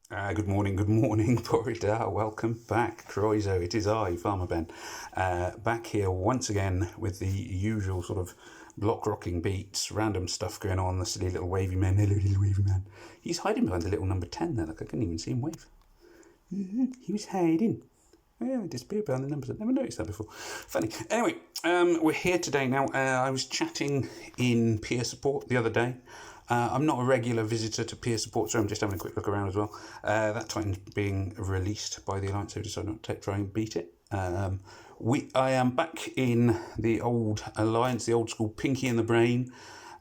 Good morning, Borida. Welcome back, Croiso. It is I, Farmer Ben, back here once again with the usual sort of block rocking beats, random stuff going on. The silly little wavy man, hello little wavy man. He's hiding behind the little number 10 there. Look, I couldn't even see him wave. He was hiding. Yeah, he disappeared behind the numbers. I've never noticed that before. Funny. Anyway, we're here today now. I was chatting in peer support the other day. I'm not a regular visitor to peer support, so I'm just having a quick look around as well. That Titan's being released by the Alliance, so I decided not to try and beat it. I am back in the old Alliance, the old school Pinky in the Brain.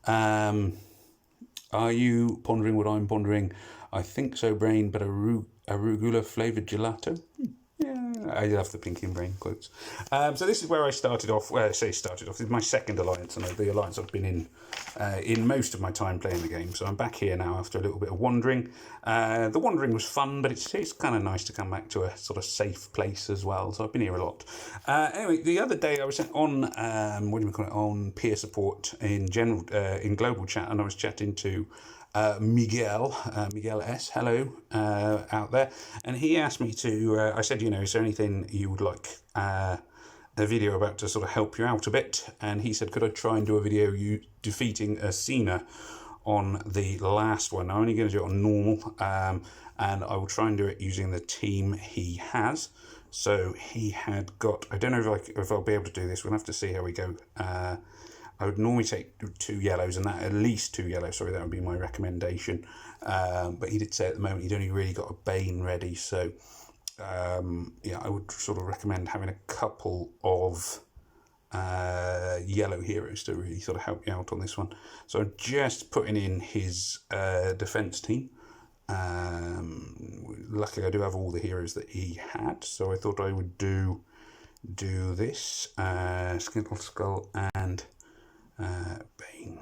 Are you pondering what I'm pondering? I think so, Brain, but arugula flavoured gelato? Yeah, I love the Pinky and Brain quotes. So this is where I started off. Well, I say started off. This is my second alliance, and the alliance I've been in most of my time playing the game. So I'm back here now after a little bit of wandering. The wandering was fun, but it's kind of nice to come back to a sort of safe place as well. So I've been here a lot. Anyway, the other day I was on what do we call it, on peer support in general in global chat, and I was chatting to Miguel S. Hello out there, and he asked me to. I said, is there anything you would like a video about to sort of help you out a bit? And he said, could I try and do a video you defeating Ursena on the last one? I'm only going to do it on normal, and I will try and do it using the team he has. So he had got. I don't know if I'll be able to do this. We'll have to see how we go. I would normally take 2 yellows, and that at least 2 yellows. Sorry, that would be my recommendation. But he did say at the moment he'd only really got a Bane ready, so I would sort of recommend having a couple of yellow heroes to really sort of help you out on this one. So I'm just putting in his defense team. Luckily, I do have all the heroes that he had, so I thought I would do this Skittle Skull and Bane.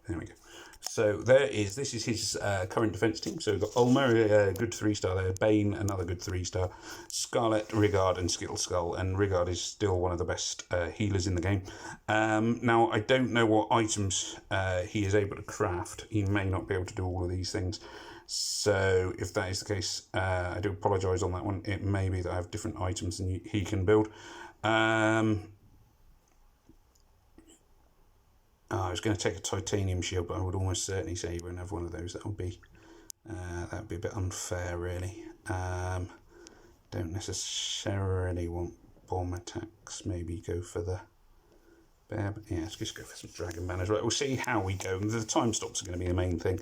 There we go. So this is his current defence team. So we've got Ulmer, a good 3-star there, Bane, another good 3-star, Scarlet, Rigard, and Skittle Skull. And Rigard is still one of the best healers in the game. Now, I don't know what items he is able to craft. He may not be able to do all of these things. So if that is the case, I do apologise on that one. It may be that I have different items than he can build. I was going to take a titanium shield, but I would almost certainly say you won't have one of those. That would be a bit unfair, really. Don't necessarily want bomb attacks. Maybe go for the bear. But yeah, let's just go for some dragon banners. Right, we'll see how we go. The time stops are going to be the main thing.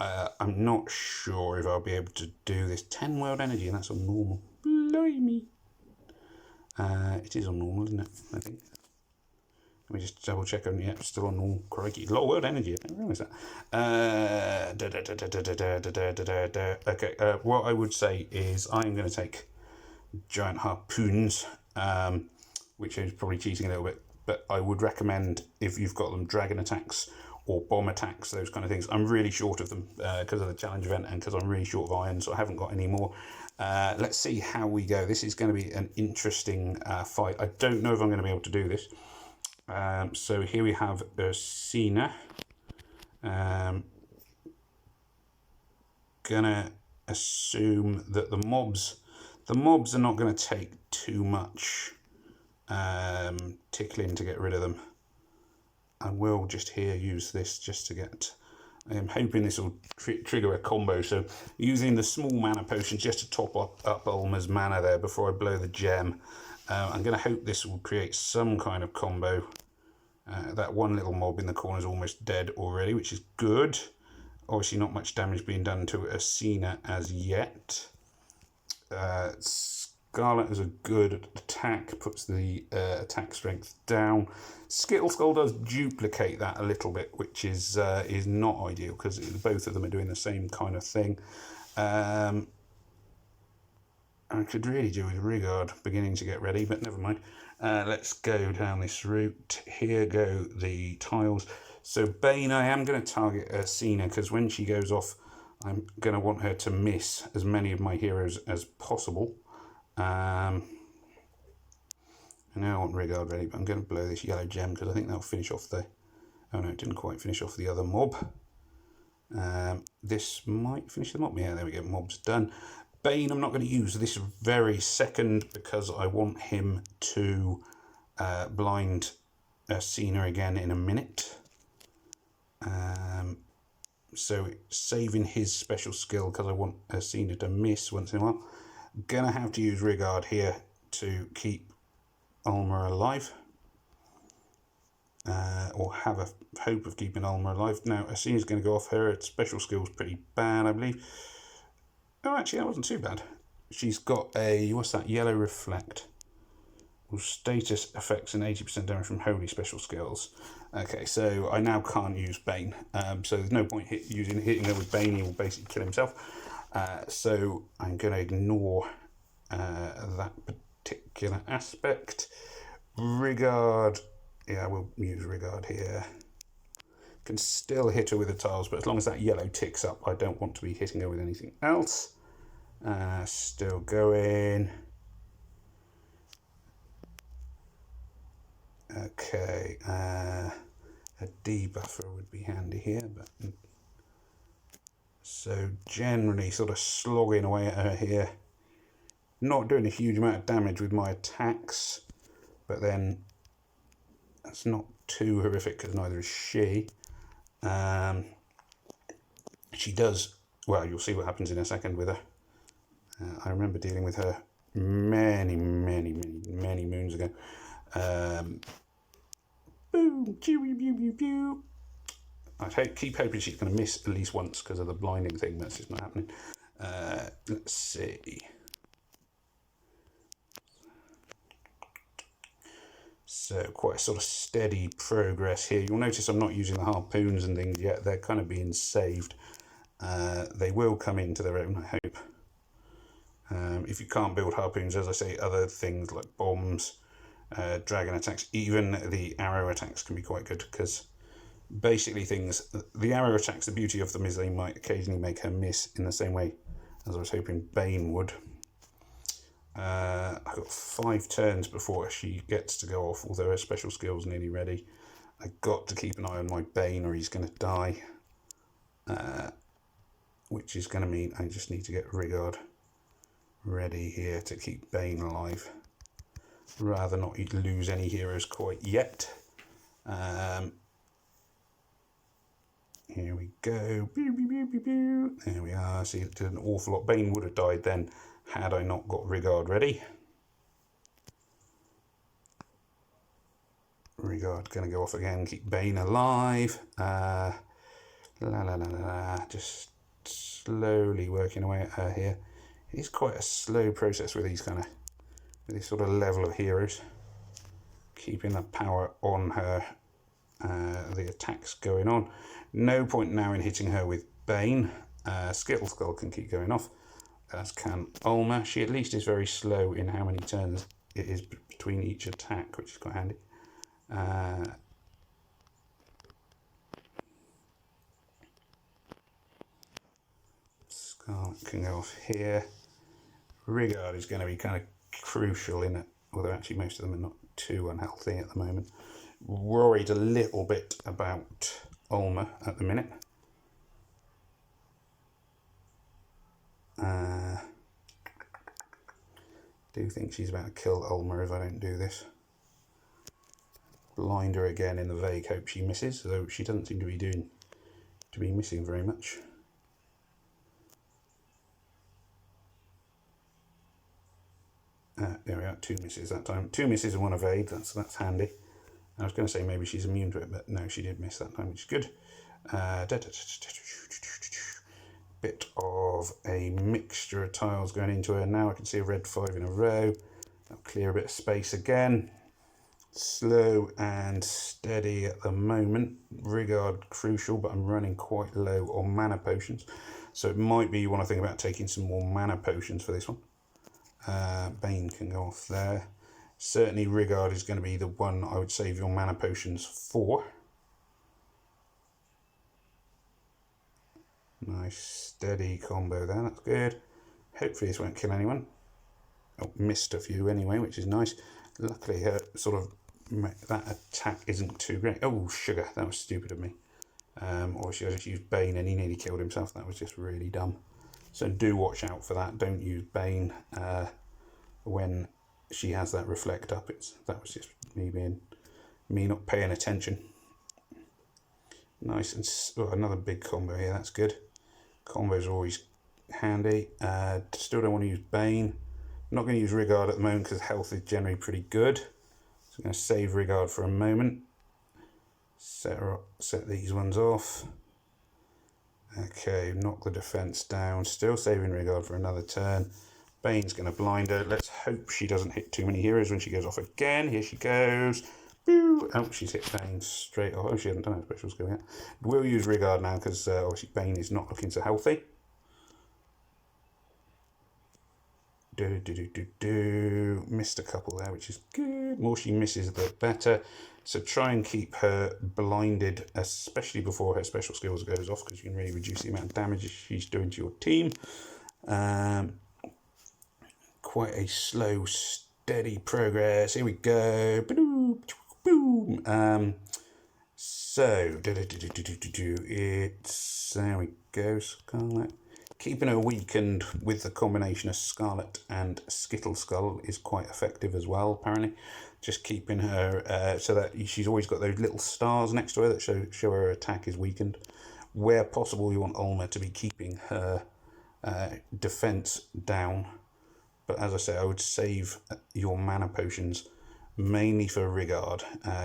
I'm not sure if I'll be able to do this. 10 world energy, and that's on normal. Blimey. It is on normal, isn't it? I think. Let me just double check on still on normal. Crikey, a lot of world energy. I didn't realise that. Okay, what I would say is I'm going to take giant harpoons, which is probably cheating a little bit, but I would recommend, if you've got them, dragon attacks or bomb attacks, those kind of things. I'm really short of them because of the challenge event and because I'm really short of iron, so I haven't got any more. Let's see how we go. This is going to be an interesting fight. I don't know if I'm going to be able to do this. So here we have Ursena. Gonna assume that the mobs are not going to take too much tickling to get rid of them. I will just here use this just to get. I am hoping this will trigger a combo. So using the small mana potion just to top up Ulmer's mana there before I blow the gem. I'm going to hope this will create some kind of combo. That one little mob in the corner is almost dead already, which is good. Obviously not much damage being done to Ursena as yet. Scarlet is a good attack, puts the attack strength down. Skittle Skull does duplicate that a little bit, which is not ideal because both of them are doing the same kind of thing. I could really do with Rigard beginning to get ready, but never mind. Let's go down this route. Here go the tiles. So Bane, I am going to target Ursena because when she goes off, I'm going to want her to miss as many of my heroes as possible. I know I want Rigard ready, but I'm going to blow this yellow gem because I think that'll finish off the... Oh no, it didn't quite finish off the other mob. This might finish them up. Yeah, there we go. Mob's done. Bane I'm not going to use this very second because I want him to blind Ursena again in a minute. So saving his special skill because I want Ursena to miss once in a while. Gonna have to use Rigard here to keep Ulmer alive. Or have a hope of keeping Ulmer alive. Now, Ursena's going to go off her. Special skill's pretty bad, I believe. Oh, actually, that wasn't too bad. She's got a, what's that, Yellow Reflect. Status affects an 80% damage from holy special skills. Okay, so I now can't use Bane. So there's no point hitting her with Bane. He will basically kill himself. So I'm going to ignore that particular aspect. Rigard. Yeah, we'll use Rigard here. Can still hit her with the tiles, but as long as that yellow ticks up, I don't want to be hitting her with anything else. Still going. Okay, a debuffer would be handy here, but so generally sort of slogging away at her here. Not doing a huge amount of damage with my attacks, but then that's not too horrific because neither is she. She does, well, you'll see what happens in a second with her. I remember dealing with her many moons ago. Boom, chewy, pew, pew, pew. I keep hoping she's going to miss at least once because of the blinding thing. That's just not happening. Let's see. So quite a sort of steady progress here. You'll notice I'm not using the harpoons and things yet. They're kind of being saved. They will come into their own, I hope. If you can't build harpoons, as I say, other things like bombs, dragon attacks, even the arrow attacks can be quite good because basically the arrow attacks, the beauty of them is they might occasionally make her miss in the same way as I was hoping Bane would. I've got 5 turns before she gets to go off, although her special skill's nearly ready. I've got to keep an eye on my Bane or he's going to die. Which is going to mean I just need to get Rigard ready here to keep Bane alive. Rather not lose any heroes quite yet. Here we go. There we are. See, it did an awful lot. Bane would have died then had I not got Rigard ready. Rigard going to go off again, keep Bane alive. Just slowly working away at her here. It is quite a slow process with these this sort of level of heroes. Keeping the power on her, the attacks going on. No point now in hitting her with Bane. Skittle Skull can keep going off, as can Ulmer. She at least is very slow in how many turns it is between each attack, which is quite handy. Scarlet can go off here. Rigard is going to be kind of crucial in it, although actually most of them are not too unhealthy at the moment. Worried a little bit about Ulmer at the minute. Do think she's about to kill Ulmer if I don't do this. Blind her again in the vague hope she misses, though she doesn't seem to be missing very much. There we are, 2 misses that time. 2 misses and 1 evade, that's handy. I was going to say maybe she's immune to it, but no, she did miss that time, which is good. Bit of a mixture of tiles going into her. Now I can see a red 5 in a row. I'll clear a bit of space again. Slow and steady at the moment. Rigard crucial, but I'm running quite low on mana potions. So it might be you want to think about taking some more mana potions for this one. Bane can go off there. Certainly Rigard is going to be the one I would save your mana potions for. Nice steady combo there, that's good. Hopefully this won't kill anyone. Oh, missed a few anyway, which is nice. Luckily her that attack isn't too great. Oh, sugar, that was stupid of me. Or she just used Bane and he nearly killed himself. That was just really dumb. So do watch out for that. Don't use Bane when she has that reflect up. That was just me not paying attention. Nice, and another big combo here. That's good. Combos are always handy. Still don't want to use Bane. I'm not going to use Rigard at the moment because health is generally pretty good. So I'm going to save Rigard for a moment. Set these ones off. Okay, knock the defense down. Still saving Rigard for another turn. Bane's going to blind her. Let's hope she doesn't hit too many heroes when she goes off again. Here she goes. Boo! Oh, she's hit Bane straight off. Oh, she hasn't done her special skill yet. We'll use Rigard now because obviously Bane is not looking so healthy. Missed a couple there, which is good. More she misses, the better. So try and keep her blinded, especially before her special skills goes off, because you can really reduce the amount of damage she's doing to your team. Quite a slow, steady progress. Here we go. Boom. So it's there we go. Scarlet. Keeping her weakened with the combination of Scarlet and Skittle Skull is quite effective as well, apparently. Just keeping her so that she's always got those little stars next to her that show her attack is weakened. Where possible, you want Ulma to be keeping her defense down. But as I say, I would save your mana potions mainly for Rigard.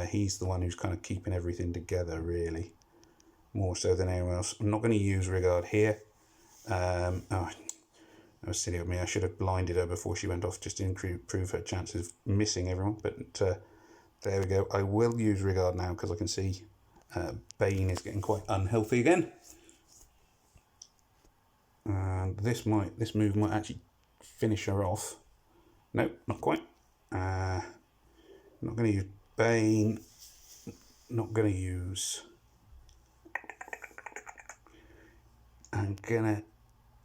He's the one who's kind of keeping everything together, really. More so than anyone else. I'm not going to use Rigard here. That was silly of me. I should have blinded her before she went off just to improve her chances of missing everyone. But there we go. I will use Rigard now because I can see Bane is getting quite unhealthy again. And this move might actually finish her off. Nope, not quite. Not going to use Bane. Not going to use...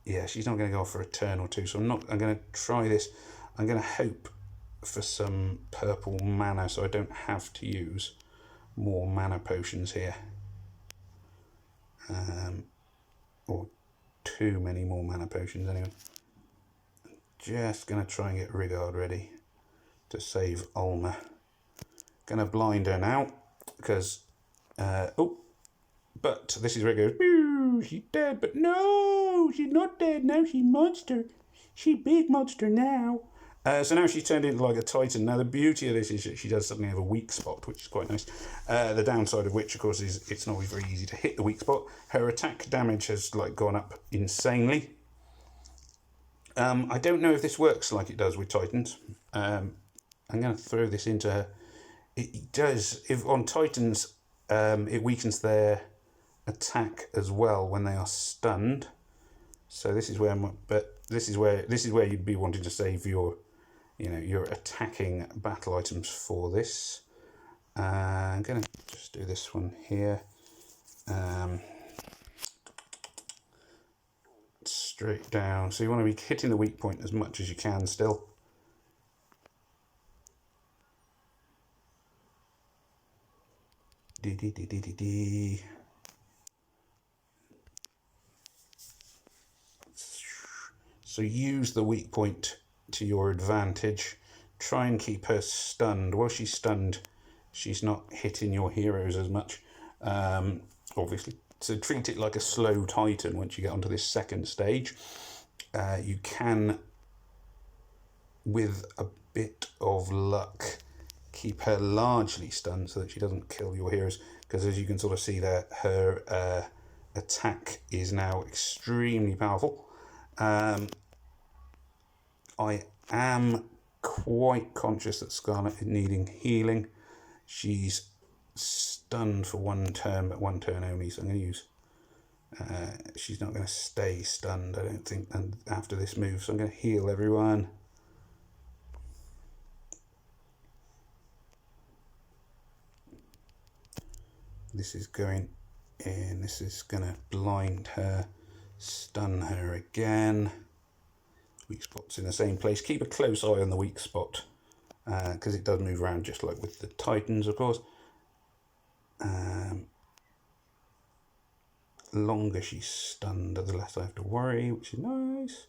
Yeah, she's not going to go off for a turn or two, so I'm going to try this. I'm going to hope for some purple mana so I don't have to use more mana potions here. Or too many more mana potions anyway. Just going to try and get Rigard ready to save Ulma. Going to blind her now because... but this is where it goes, "Boo, she's dead," but no, she's not dead now, she's monster. She's big monster now. So now she's turned into like a Titan. Now the beauty of this is that she does suddenly have a weak spot, which is quite nice. The downside of which, of course, is it's not very easy to hit the weak spot. Her attack damage has like gone up insanely. I don't know if this works like it does with Titans. I'm going to throw this into her. It does, if on Titans, it weakens their attack as well when they are stunned. So this is where this is where you'd be wanting to save your your attacking battle items for this. I'm gonna just do this one here. Straight down. So you want to be hitting the weak point as much as you can still. So use the weak point to your advantage. Try and keep her stunned. While she's stunned, she's not hitting your heroes as much, obviously. So treat it like a slow Titan once you get onto this second stage. You can, with a bit of luck, keep her largely stunned so that she doesn't kill your heroes. Because as you can sort of see there, her attack is now extremely powerful. I am quite conscious that Scarlet is needing healing. She's stunned for one turn, but one turn only, so I'm going to use... she's not going to stay stunned, I don't think, and after this move, so I'm going to heal everyone. This is going in, this is going to blind her, stun her again. Weak spot's in the same place. Keep a close eye on the weak spot because it does move around just like with the Titans, of course. longer she's stunned, the less I have to worry, which is nice.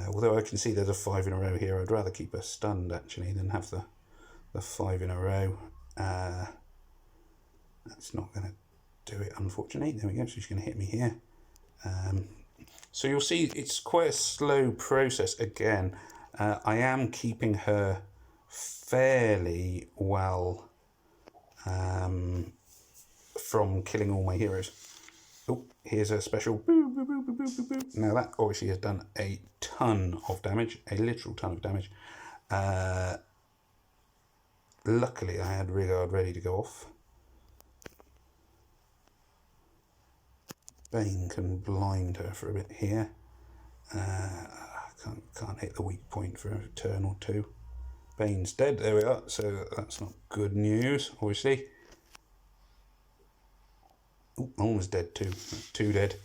Although I can see there's a 5 in a row here, I'd rather keep her stunned actually than have the 5 in a row. That's not going to do it, unfortunately. There we go, so she's going to hit me here. So you'll see it's quite a slow process again. I am keeping her fairly well from killing all my heroes. Oh, here's a special boo, boo, boo, boo, boo, boo, boo. Now that obviously has done a ton of damage, a literal ton of damage. Luckily I had Rigard ready to go off. Bane can blind her for a bit here. Can't hit the weak point for a turn or two. Bane's dead, there we are, so that's not good news, obviously. Oh, almost dead too. 2 dead.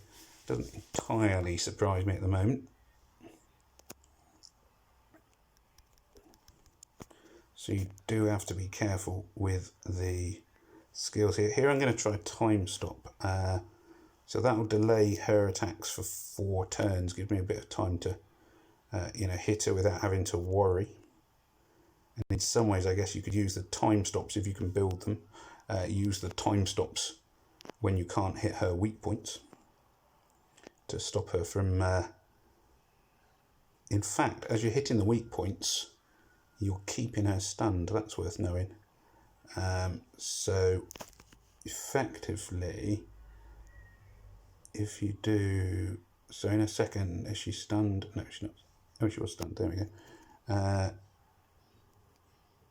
Doesn't entirely surprise me at the moment. So you do have to be careful with the skills here. Here I'm going to try time stop. So that will delay her attacks for 4 turns, give me a bit of time to hit her without having to worry. And in some ways I guess you could use the time stops if you can build them. Use the time stops when you can't hit her weak points to stop her from... In fact, as you're hitting the weak points, you're keeping her stunned. That's worth knowing. So effectively, if you do... So in a second, is she stunned? No, she's not. Oh, she was stunned. There we go.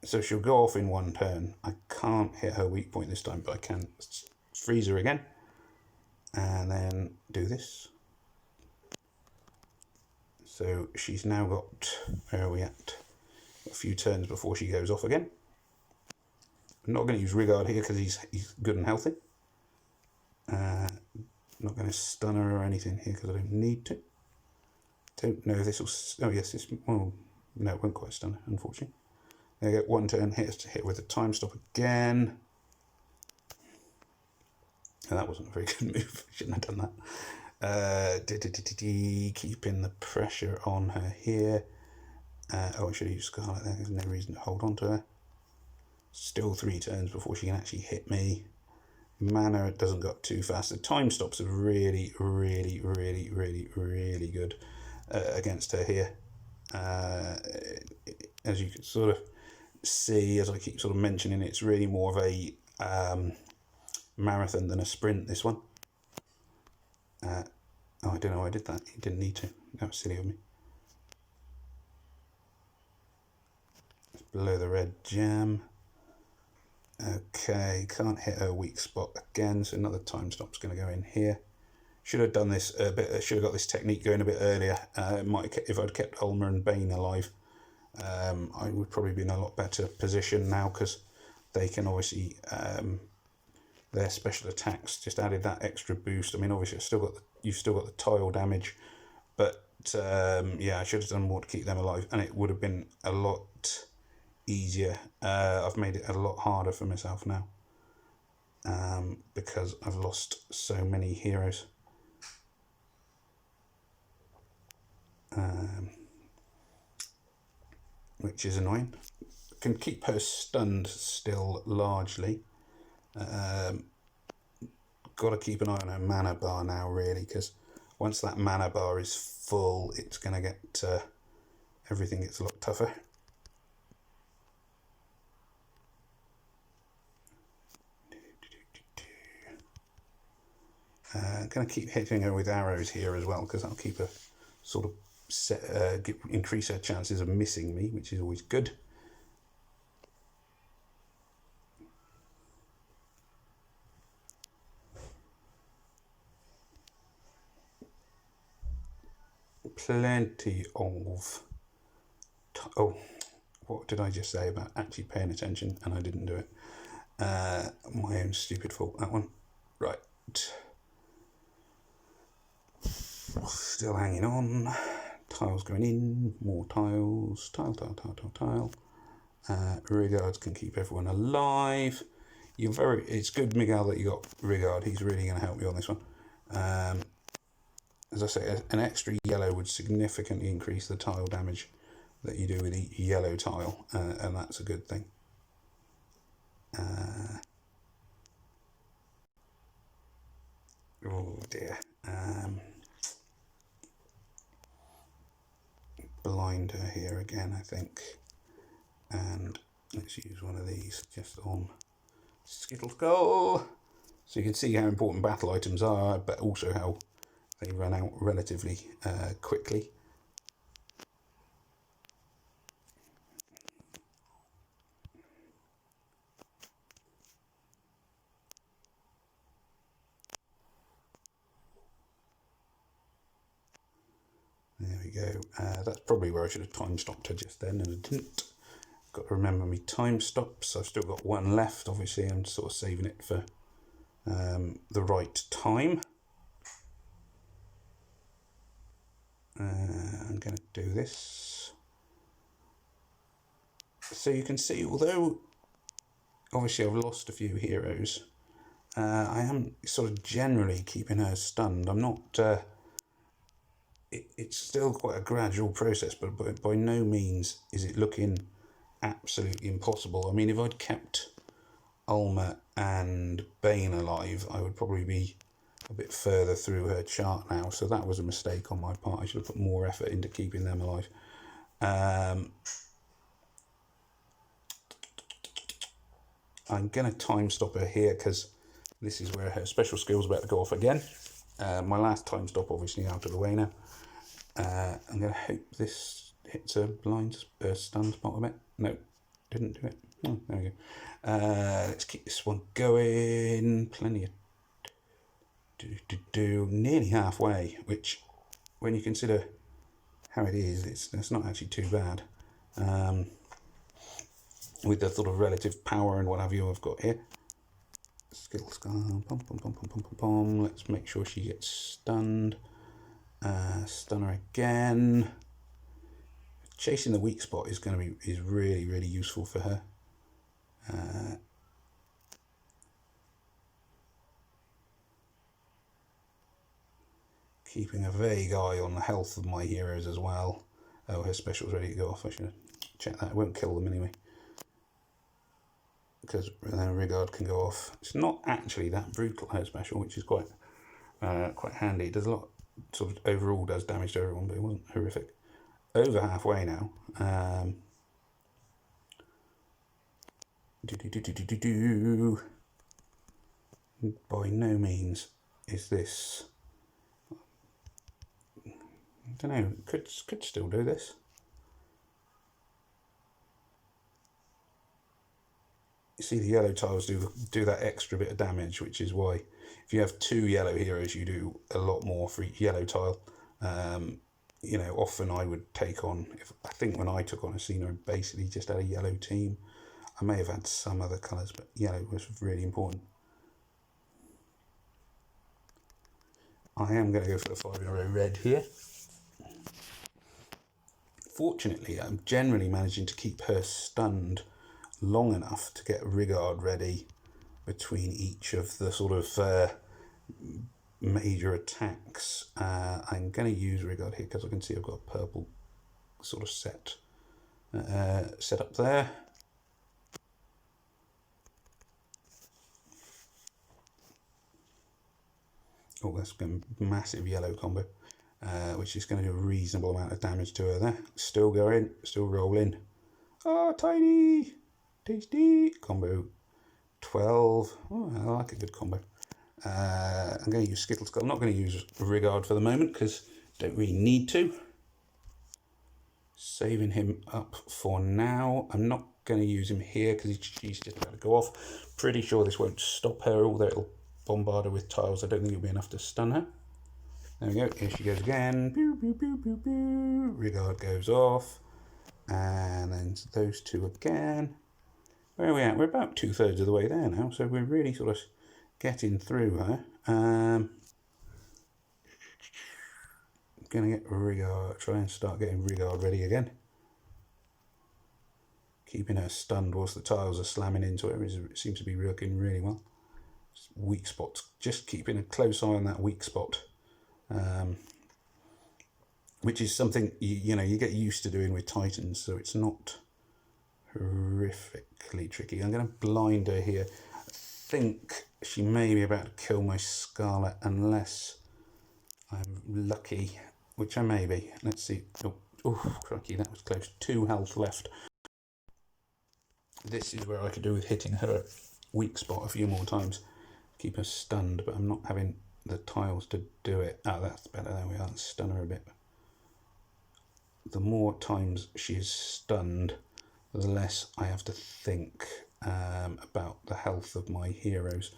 So she'll go off in 1 turn. I can't hit her weak point this time, but I can freeze her again. And then do this. So she's now got... Where are we at? A few turns before she goes off again. I'm not going to use Rigard here because he's good and healthy. Not going to stun her or anything here because I don't need to. Don't know if this will... Oh yes, this... Well, no, it won't quite stun her, unfortunately. There you go, 1 turn, hit with a time stop again. And that wasn't a very good move. Shouldn't have done that. Keeping the pressure on her here. Oh, I should have used Scarlet there. There's no reason to hold on to her. Still 3 turns before she can actually hit me. Mana doesn't go up too fast. The time stops are really, really, really, really, really good against her here. As you can sort of see, as I keep sort of mentioning, it's really more of a marathon than a sprint, this one. Oh, I don't know why I did that. You didn't need to. That was silly of me. It's below the red gem. Okay, can't hit her weak spot again, so another time stop's going to go in here. Should have done this a bit. Should have got this technique going a bit earlier. If I'd kept Ulmer and Bane alive, I would probably be in a lot better position now because they can obviously their special attacks just added that extra boost. I mean, obviously, you've still got the tile damage, but yeah, I should have done more to keep them alive, and it would have been a lot easier. I've made it a lot harder for myself now because I've lost so many heroes. Which is annoying. Can keep her stunned still largely. Got to keep an eye on her mana bar now, really, because once that mana bar is full, it's going to get everything gets a lot tougher. I'm going to keep hitting her with arrows here as well, because that'll keep her sort of increase her chances of missing me, which is always good. Plenty of... Oh, what did I just say about actually paying attention? And I didn't do it. My own stupid fault, that one. Right. Still hanging on. Tiles going in. More tiles. Tile. Regards can keep everyone alive. It's good, Miguel, that you got Rigard. He's really going to help you on this one. As I say, an extra yellow would significantly increase the tile damage that you do with each yellow tile, and that's a good thing. Oh dear. Blind her here again, I think. And let's use one of these just on Skittle Skull. So you can see how important battle items are, but also how they run out relatively quickly. There we go. That's probably where I should have time stopped her just then, and I didn't. Got to remember my time stops. I've still got one left. Obviously, I'm sort of saving it for the right time. I'm going to do this. So you can see, although obviously I've lost a few heroes, I am sort of generally keeping her stunned. I'm not... it's still quite a gradual process, but by no means is it looking absolutely impossible. I mean, if I'd kept Ulma and Bane alive, I would probably be a bit further through her chart now, so that was a mistake on my part. I should have put more effort into keeping them alive. I'm going to time stop her here because this is where her special skill's about to go off again. My last time stop obviously out of the way now. I'm going to hope this hits a blind stun spot a bit. No, didn't do it. Oh, there we go. Let's keep this one going. Plenty of nearly halfway, which when you consider how it is, it's not actually too bad. With the sort of relative power and what have you I've got here. Skittle Skull, pom pom pom pom pom pom pom. Let's make sure she gets stunned. Stun her again. Chasing the weak spot is really, really useful for her. Keeping a vague eye on the health of my heroes as well. Oh, her special's ready to go off. I should check that. It won't kill them anyway, because then Rigard can go off. It's not actually that brutal, her special, which is quite handy. It does a lot, sort of overall does damage to everyone, but it wasn't horrific. Over halfway now. By no means is this... I don't know, could still do this. You see the yellow tiles do that extra bit of damage, which is why if you have 2 yellow heroes, you do a lot more for each yellow tile. You know, often I would take on, I think when I took on Ursena, I basically just had a yellow team. I may have had some other colours, but yellow was really important. I am going to go for the 5 in a row red here. Fortunately, I'm generally managing to keep her stunned long enough to get Rigard ready between each of the sort of major attacks. I'm going to use Rigard here because I can see I've got a purple sort of set up there. Oh, that's going to be a massive yellow combo, which is going to do a reasonable amount of damage to her there. Still going, still rolling. Oh, tiny, tasty combo. 12. Oh, I like a good combo. I'm going to use Skittle Skull. I'm not going to use Rigard for the moment because I don't really need to. Saving him up for now. I'm not going to use him here because she's just about to go off. Pretty sure this won't stop her, although it'll bombard her with tiles. I don't think it'll be enough to stun her. There we go. Here she goes again. Pew, pew, pew, pew, pew. Rigard goes off. And then those 2 again. Where are we at? We're about 2/3 of the way there now, so we're really sort of getting through her. I'm going to get Rigard, try and start getting Rigard ready again. keeping her stunned whilst the tiles are slamming into her seems to be working really well. Weak spots, just keeping a close eye on that weak spot, which is something you get used to doing with Titans, so it's not horrifically tricky. I'm going to blind her here. I think she may be about to kill my Scarlet unless I'm lucky, which I may be. Let's see. Oh, crikey, that was close. 2 health left. This is where I could do with hitting her weak spot a few more times. Keep her stunned, but I'm not having the tiles to do it. Oh, that's better. There we are. Let's stun her a bit. The more times she is stunned, the less I have to think about the health of my heroes.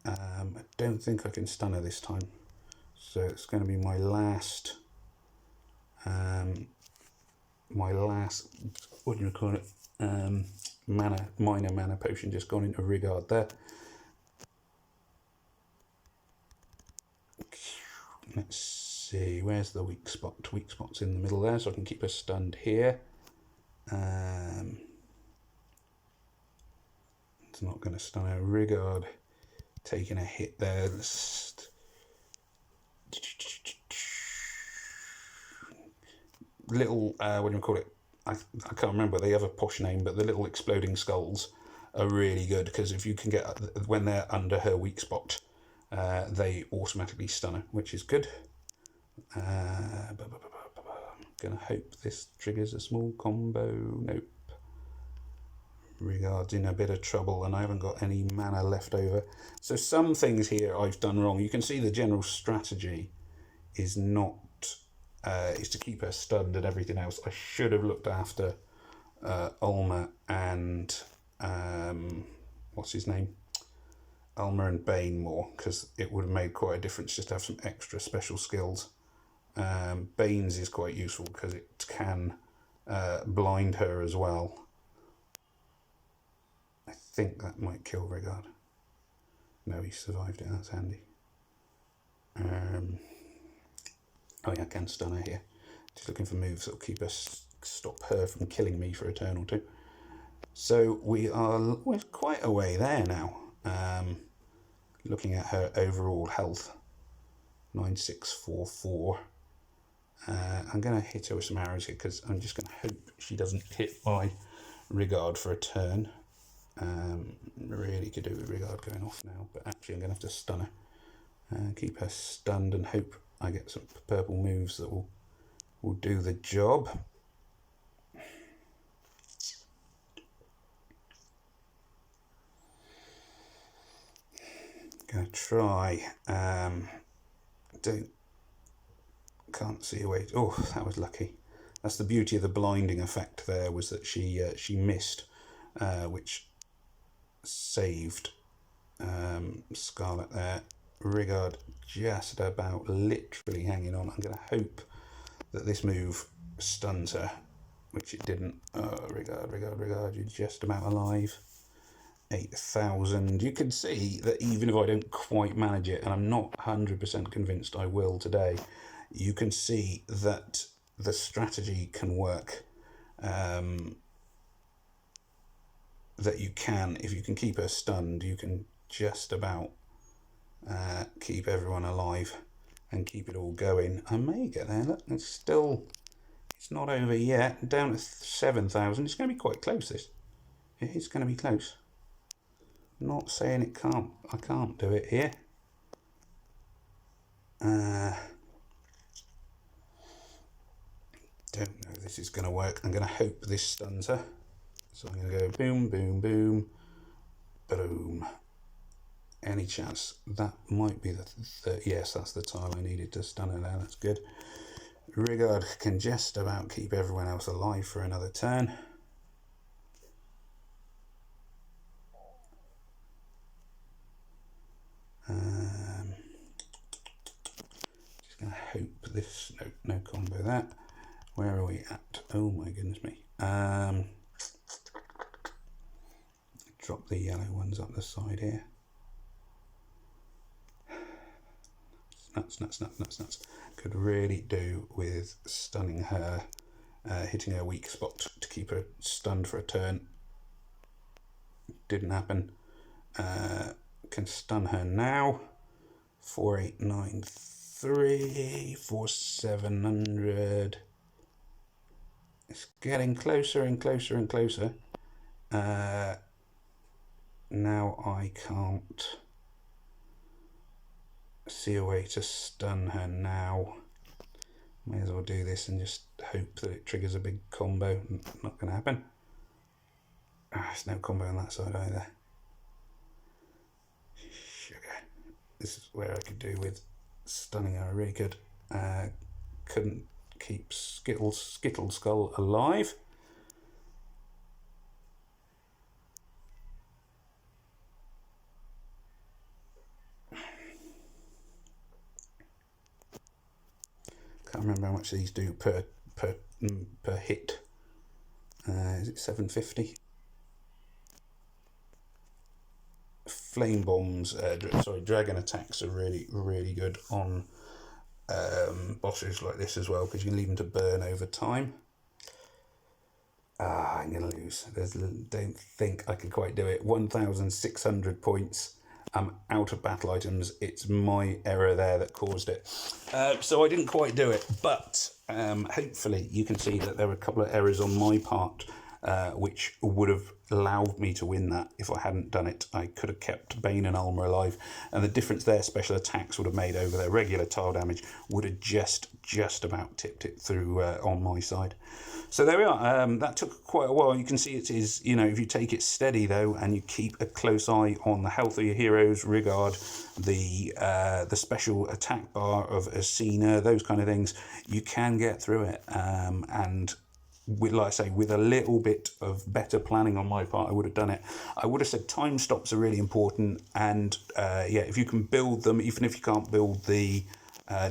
I don't think I can stun her this time. So it's going to be my last, what do you call it? Minor mana potion just gone into Rigard there. Let's see, where's the weak spot? Weak spot's in the middle there, so I can keep her stunned here. It's not going to stun her. Rigard taking a hit there. Little, what do you call it? I can't remember, they have a posh name, but the little exploding skulls are really good because if you can get, when they're under her weak spot, they automatically stun her, which is good. I'm gonna hope this triggers a small combo. Nope. Rigard's in a bit of trouble and I haven't got any mana left over. So some things here I've done wrong. You can see the general strategy is not is to keep her stunned and everything else. I should have looked after Ulmer and what's his name? Ulmer and Bane more, because it would have made quite a difference just to have some extra special skills. Bane's is quite useful because it can blind her as well. I think that might kill Rigard. No, he survived it, that's handy. Oh yeah, I can stun her here. Just looking for moves that will keep us, stop her from killing me for a turn or two. So we're quite a way there now. Looking at her overall health, 9644. I'm going to hit her with some arrows here because I'm just going to hope she doesn't hit my Rigard for a turn. Really could do with Rigard going off now, but actually I'm going to have to stun her. Keep her stunned and hope I get some purple moves that will do the job. Gonna try. Can't see a way. Oh, that was lucky. That's the beauty of the blinding effect. There was that she missed, which saved Scarlet there. Rigard just about literally hanging on. I'm going to hope that this move stuns her, which it didn't. Oh, Rigard, you're just about alive. 8,000. You can see that even if I don't quite manage it, and I'm not 100% convinced I will today, you can see that the strategy can work. That you can, if you can keep her stunned, you can just about keep everyone alive and keep it all going. I may get there. Look, it's not over yet. Down to 7,000. It's going to be quite close. It is going to be close. Not saying it can't. I can't do it here. Don't know if this is going to work. I'm going to hope this stuns her. So I'm going to go boom, boom, boom, boom. Any chance that might be the yes, that's the tile I needed to stun her there. That's good. Rigard can just about keep everyone else alive for another turn. Just going to hope this. No combo that. Where are we at? Oh my goodness me. Drop the yellow ones up the side here. Nuts. Could really do with stunning her hitting her weak spot to keep her stunned for a turn. Didn't happen. Can stun her now. 4893 for 700. It's getting closer and closer and closer. Now I can't see a way to stun her now. May as well do this and just hope that it triggers a big combo. Not going to happen. There's no combo on that side either. Sugar. This is where I could do with stunning her really good. Couldn't keep Skittle Skull alive. Can't remember how much these do per hit. Is it 750? Flame bombs, dragon attacks are really good on bosses like this as well, because you can leave them to burn over time. I'm going to lose. Don't think I can quite do it. 1,600 points. I'm out of battle items. It's my error there that caused it. So I didn't quite do it, but hopefully you can see that there were a couple of errors on my part which would have allowed me to win that. If I hadn't done it, I could have kept Bane and Alma alive, and the difference their special attacks would have made over their regular tile damage would have just about tipped it through on my side. So there we are. That took quite a while. You can see it is, if you take it steady though, and you keep a close eye on the health of your heroes, regard the special attack bar of Ursena, those kind of things, you can get through it. And like I say, with a little bit of better planning on my part, I would have done it. I would have said time stops are really important, and if you can build them, even if you can't build the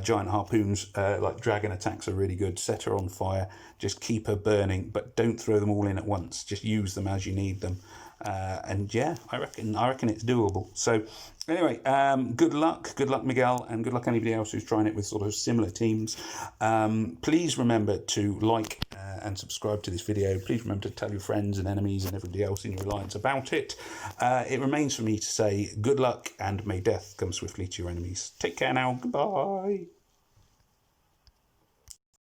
giant harpoons, like dragon attacks are really good. Set her on fire, just keep her burning, but don't throw them all in at once. Just use them as you need them. And yeah, I reckon it's doable. So anyway, good luck, Miguel, and good luck anybody else who's trying it with sort of similar teams. Please remember to like and subscribe to this video. Please remember to tell your friends and enemies and everybody else in your alliance about it. It remains for me to say good luck, and may death come swiftly to your enemies. Take care now. Goodbye.